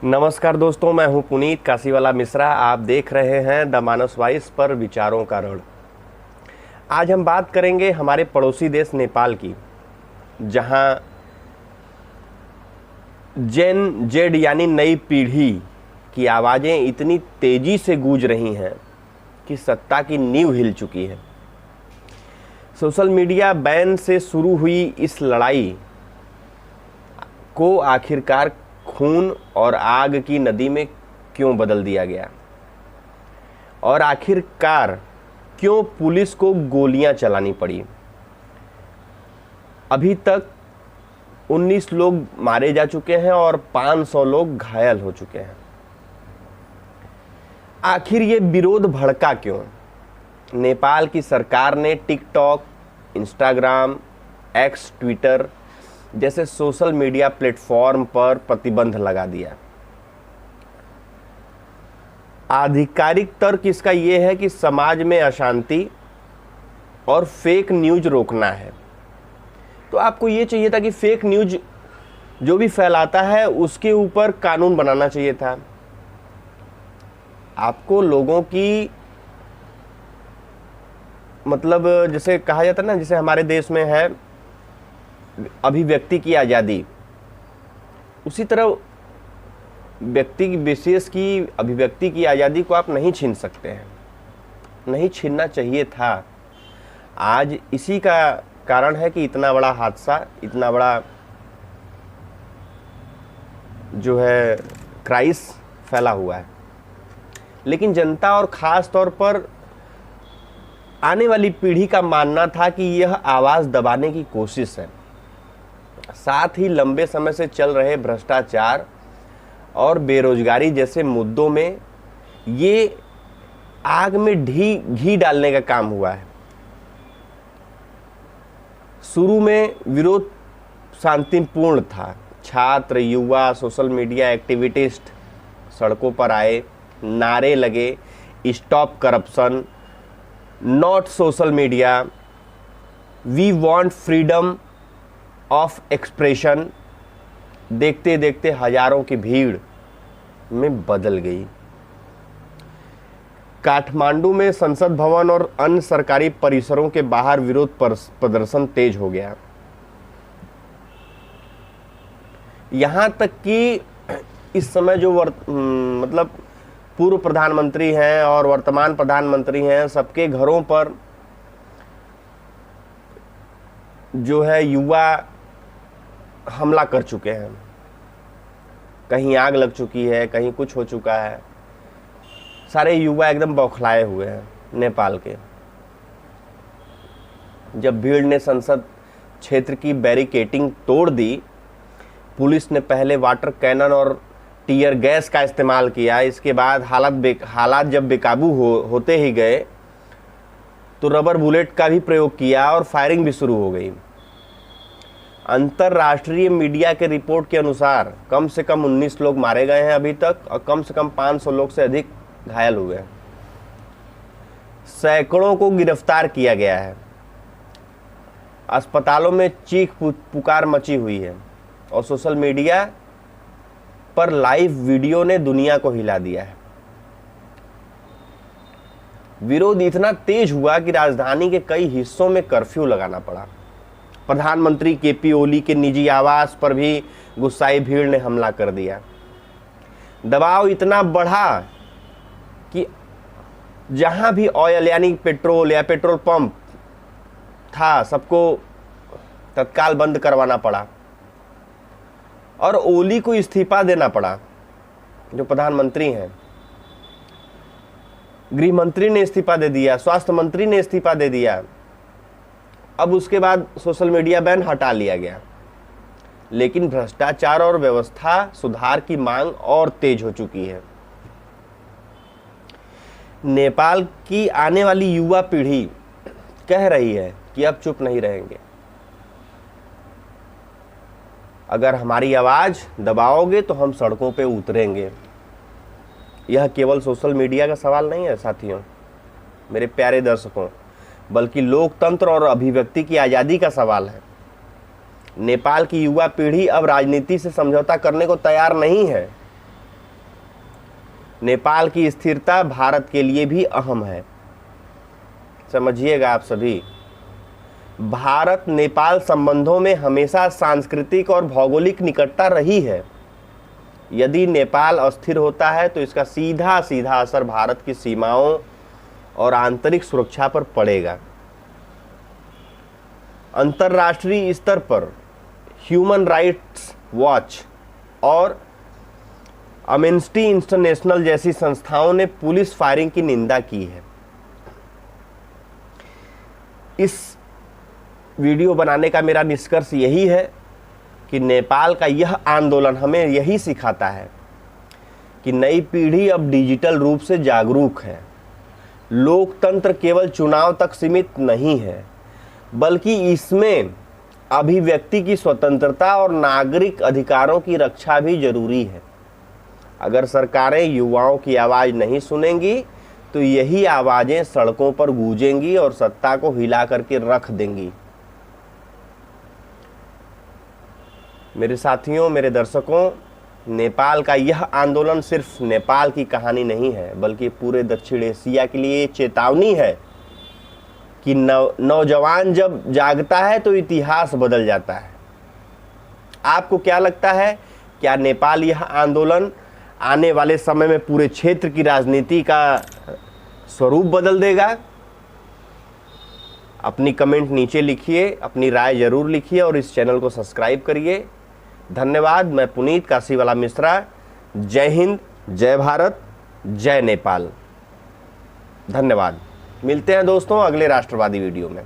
नमस्कार दोस्तों, मैं हूं पुनीत काशीवाला मिश्रा। आप देख रहे हैं द मानस वॉइस पर विचारों का रण। आज हम बात करेंगे हमारे पड़ोसी देश नेपाल की, जहां जेन जेड यानी नई पीढ़ी की आवाज़ें इतनी तेज़ी से गूंज रही हैं कि सत्ता की नींव हिल चुकी है। सोशल मीडिया बैन से शुरू हुई इस लड़ाई को आखिरकार खून और आग की नदी में क्यों बदल दिया गया, और आखिरकार क्यों पुलिस को गोलियां चलानी पड़ी। अभी तक 19 लोग मारे जा चुके हैं और 500 लोग घायल हो चुके हैं। आखिर ये विरोध भड़का क्यों? नेपाल की सरकार ने टिकटॉक, इंस्टाग्राम, एक्स, ट्विटर जैसे सोशल मीडिया प्लेटफॉर्म पर प्रतिबंध लगा दिया। आधिकारिक तर्क इसका यह है कि समाज में अशांति और फेक न्यूज रोकना है। तो आपको ये चाहिए था कि फेक न्यूज जो भी फैलाता है उसके ऊपर कानून बनाना चाहिए था। आपको लोगों की मतलब जैसे कहा जाता है ना, जैसे हमारे देश में है अभिव्यक्ति की आज़ादी, उसी तरह व्यक्ति विशेष की अभिव्यक्ति की आज़ादी को आप नहीं छीन सकते हैं, नहीं छीनना चाहिए था। आज इसी का कारण है कि इतना बड़ा हादसा, इतना बड़ा जो है क्राइस फैला हुआ है। लेकिन जनता और ख़ास तौर पर आने वाली पीढ़ी का मानना था कि यह आवाज़ दबाने की कोशिश है। साथ ही लंबे समय से चल रहे भ्रष्टाचार और बेरोजगारी जैसे मुद्दों में ये आग में घी डालने का काम हुआ है। शुरू में विरोध शांतिपूर्ण था। छात्र, युवा, सोशल मीडिया एक्टिविस्ट सड़कों पर आए, नारे लगे, stop corruption, not social media, we want freedom of expression. देखते देखते हजारों की भीड़ में बदल गई। काठमांडू में संसद भवन और अन्य सरकारी परिसरों के बाहर विरोध प्रदर्शन तेज हो गया। यहां तक कि इस समय जो मतलब पूर्व प्रधानमंत्री हैं और वर्तमान प्रधानमंत्री हैं, सबके घरों पर जो है युवा हमला कर चुके हैं। कहीं आग लग चुकी है, कहीं कुछ हो चुका है। सारे युवा एकदम बौखलाए हुए हैं नेपाल के। जब भीड़ ने संसद क्षेत्र की बैरिकेडिंग तोड़ दी, पुलिस ने पहले वाटर कैनन और टीयर गैस का इस्तेमाल किया। इसके बाद हालात जब बेकाबू होते ही गए तो रबर बुलेट का भी प्रयोग किया और फायरिंग भी शुरू हो गई। अंतर्राष्ट्रीय मीडिया के रिपोर्ट के अनुसार कम से कम 19 लोग मारे गए हैं अभी तक, और कम से कम 500 लोग से अधिक घायल हुए हैं। सैकड़ों को गिरफ्तार किया गया है। अस्पतालों में चीख पुकार मची हुई है और सोशल मीडिया पर लाइव वीडियो ने दुनिया को हिला दिया है। विरोध इतना तेज हुआ कि राजधानी के कई हिस्सों में कर्फ्यू लगाना पड़ा। प्रधानमंत्री केपी ओली के निजी आवास पर भी गुस्साई भीड़ ने हमला कर दिया। दबाव इतना बढ़ा कि जहां भी ऑयल यानी पेट्रोल या पेट्रोल पंप था, सबको तत्काल बंद करवाना पड़ा और ओली को इस्तीफा देना पड़ा, जो प्रधानमंत्री हैं। गृह मंत्री ने इस्तीफा दे दिया, स्वास्थ्य मंत्री ने इस्तीफा दे दिया। अब उसके बाद सोशल मीडिया बैन हटा लिया गया। लेकिन भ्रष्टाचार और व्यवस्था सुधार की मांग और तेज हो चुकी है। नेपाल की आने वाली युवा पीढ़ी कह रही है कि अब चुप नहीं रहेंगे। अगर हमारी आवाज दबाओगे तो हम सड़कों पे उतरेंगे। यह केवल सोशल मीडिया का सवाल नहीं है साथियों, मेरे प्यारे दर्शकों, बल्कि लोकतंत्र और अभिव्यक्ति की आज़ादी का सवाल है। नेपाल की युवा पीढ़ी अब राजनीति से समझौता करने को तैयार नहीं है। नेपाल की स्थिरता भारत के लिए भी अहम है। समझिएगा आप सभी, भारत नेपाल संबंधों में हमेशा सांस्कृतिक और भौगोलिक निकटता रही है। यदि नेपाल अस्थिर होता है तो इसका सीधा सीधा असर भारत की सीमाओं और आंतरिक सुरक्षा पर पड़ेगा। अंतर्राष्ट्रीय स्तर पर ह्यूमन राइट्स वॉच और एम्नेस्टी इंटरनेशनल जैसी संस्थाओं ने पुलिस फायरिंग की निंदा की है। इस वीडियो बनाने का मेरा निष्कर्ष यही है कि नेपाल का यह आंदोलन हमें यही सिखाता है कि नई पीढ़ी अब डिजिटल रूप से जागरूक है। लोकतंत्र केवल चुनाव तक सीमित नहीं है, बल्कि इसमें अभिव्यक्ति की स्वतंत्रता और नागरिक अधिकारों की रक्षा भी जरूरी है। अगर सरकारें युवाओं की आवाज़ नहीं सुनेंगी तो यही आवाज़ें सड़कों पर गूंजेंगी और सत्ता को हिला करके रख देंगी। मेरे साथियों, मेरे दर्शकों, नेपाल का यह आंदोलन सिर्फ नेपाल की कहानी नहीं है, बल्कि पूरे दक्षिण एशिया के लिए चेतावनी है कि नौजवान जब जागता है तो इतिहास बदल जाता है। आपको क्या लगता है, क्या नेपाल यह आंदोलन आने वाले समय में पूरे क्षेत्र की राजनीति का स्वरूप बदल देगा? अपनी कमेंट नीचे लिखिए, अपनी राय जरूर लिखिए और इस चैनल को सब्सक्राइब करिए। धन्यवाद। मैं पुनीत काशीवाला मिश्रा। जय हिंद, जय भारत, जय नेपाल। धन्यवाद। मिलते हैं दोस्तों अगले राष्ट्रवादी वीडियो में।